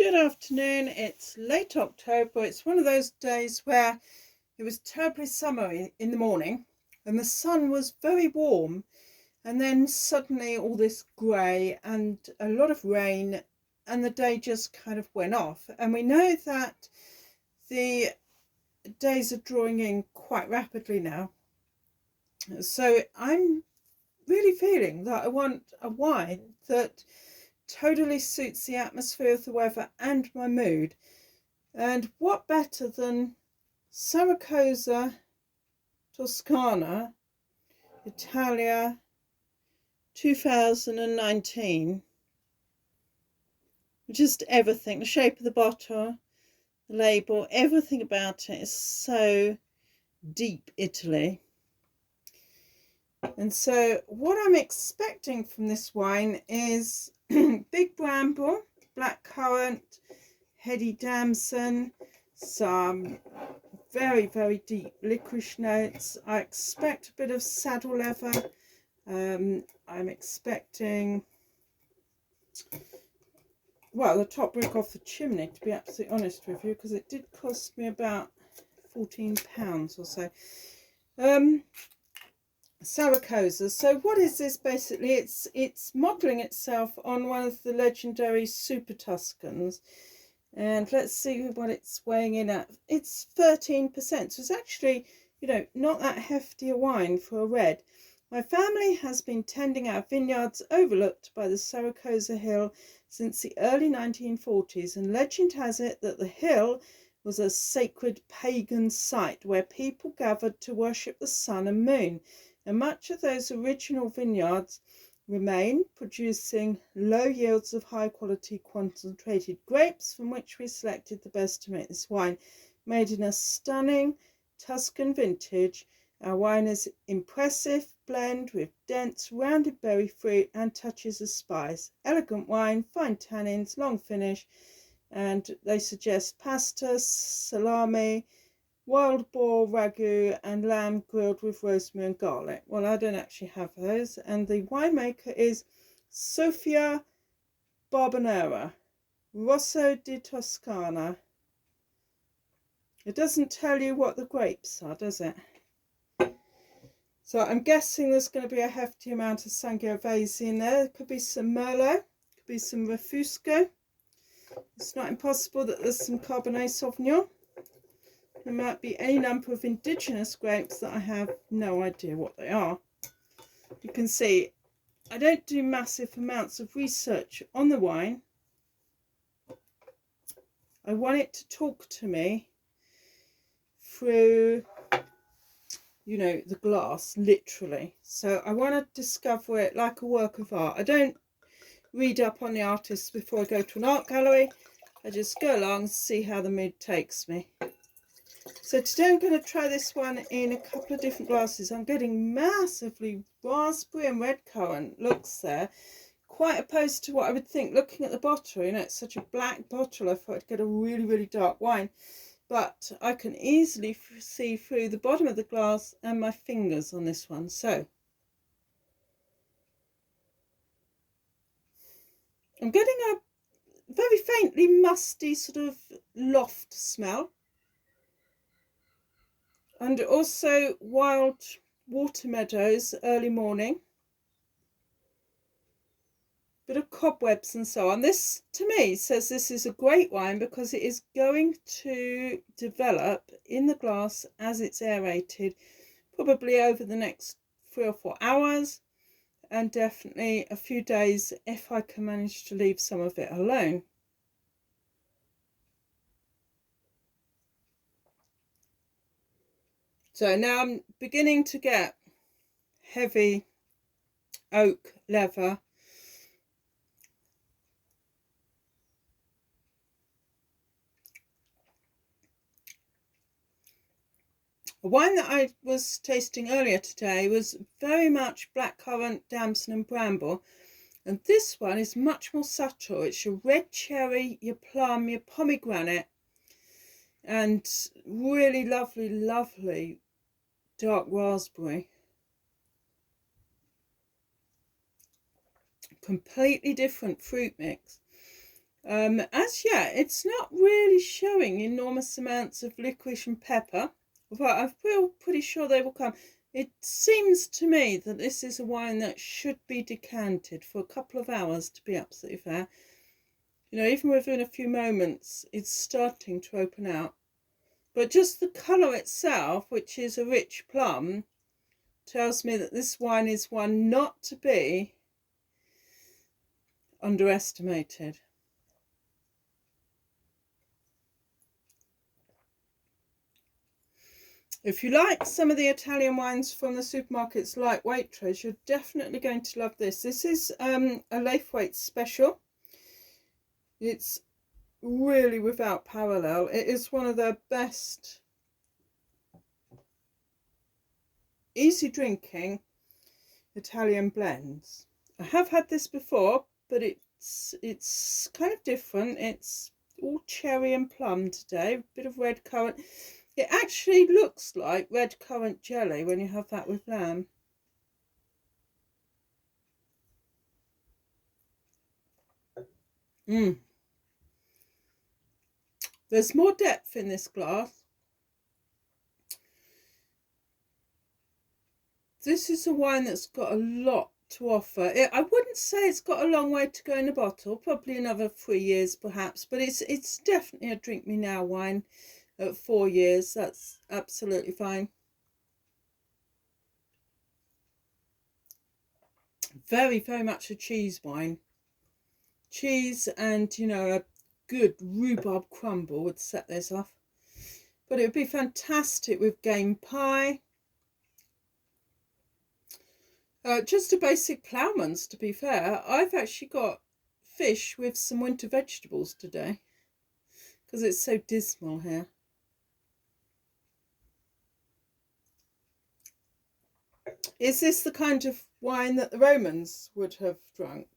Good afternoon. It's late October. It's one of those days where it was terribly summery in the morning and the sun was very warm, and then suddenly all this grey and a lot of rain, and the day just kind of went off. And we know that the days are drawing in quite rapidly now. So I'm really feeling that I want a wine that totally suits the atmosphere of the weather and my mood. And what better than Saracosa Toscana Italia 2019. Just everything, the shape of the bottle, the label, everything about it is so deep Italy. And so what I'm expecting from this wine is big bramble, black currant, heady damson, some very, very deep licorice notes. I expect a bit of saddle leather. I'm expecting, well, the top brick off the chimney, to be absolutely honest with you, because it did cost me about £14 or so. Saracosa. So what is this basically? It's modelling itself on one of the legendary SuperTuscans, and let's see what it's weighing in at. It's 13%, so it's actually, not that hefty a wine for a red. My family has been tending our vineyards overlooked by the Saracosa Hill since the early 1940s, and legend has it that the hill was a sacred pagan site where people gathered to worship the sun and moon. And much of those original vineyards remain, producing low yields of high quality concentrated grapes, from which we selected the best to make this wine. Made in a stunning Tuscan vintage, our wine is impressive blend with dense rounded berry fruit and touches of spice. Elegant wine, fine tannins, long finish, and they suggest pasta, salami, wild boar ragu and lamb grilled with rosemary and garlic. Well, I don't actually have those. And the winemaker is Sofia Barbanera, Rosso di Toscana. It doesn't tell you what the grapes are, does it? So I'm guessing there's going to be a hefty amount of Sangiovese in there. There could be some Merlot, could be some Refusco. It's not impossible that there's some Cabernet Sauvignon. There might be any number of indigenous grapes that I have no idea what they are. You can see I don't do massive amounts of research on the wine. I want it to talk to me through, the glass, literally. So I want to discover it like a work of art. I don't read up on the artists before I go to an art gallery. I just go along and see how the mood takes me. So today I'm going to try this one in a couple of different glasses. I'm getting massively raspberry and red currant looks there, quite opposed to what I would think looking at the bottle. It's such a black bottle. I thought I'd get a really, really dark wine, but I can easily see through the bottom of the glass and my fingers on this one. So I'm getting a very faintly musty sort of loft smell. And also wild water meadows early morning, bit of cobwebs and so on. This to me says this is a great wine because it is going to develop in the glass as it's aerated, probably over the next 3 or 4 hours, and definitely a few days if I can manage to leave some of it alone. So now I'm beginning to get heavy oak leather. The wine that I was tasting earlier today was very much blackcurrant, damson and bramble. And this one is much more subtle. It's your red cherry, your plum, your pomegranate, and really lovely, lovely dark raspberry. Completely different fruit mix. As yet, it's not really showing enormous amounts of licorice and pepper, but I feel pretty sure they will come. It seems to me that this is a wine that should be decanted for a couple of hours, to be absolutely fair. You know, even within a few moments, it's starting to open out. But just the colour itself, which is a rich plum, tells me that this wine is one not to be underestimated. If you like some of the Italian wines from the supermarket's Laithwaites, you're definitely going to love this. This is a Laithwaites special. It's really without parallel. It is one of their best easy drinking Italian blends. I have had this before, but it's kind of different. It's all cherry and plum today, a bit of red currant. It actually looks like red currant jelly when you have that with lamb. There's more depth in this glass. This is a wine that's got a lot to offer. I wouldn't say it's got a long way to go in the bottle, probably another 3 years perhaps, but it's definitely a drink me now wine at 4 years. That's absolutely fine. Very, very much a cheese wine. Cheese and, you know, a good rhubarb crumble would set this off. But it would be fantastic with game pie. Just a basic ploughman's, to be fair. I've actually got fish with some winter vegetables today because it's so dismal here. Is this the kind of wine that the Romans would have drunk?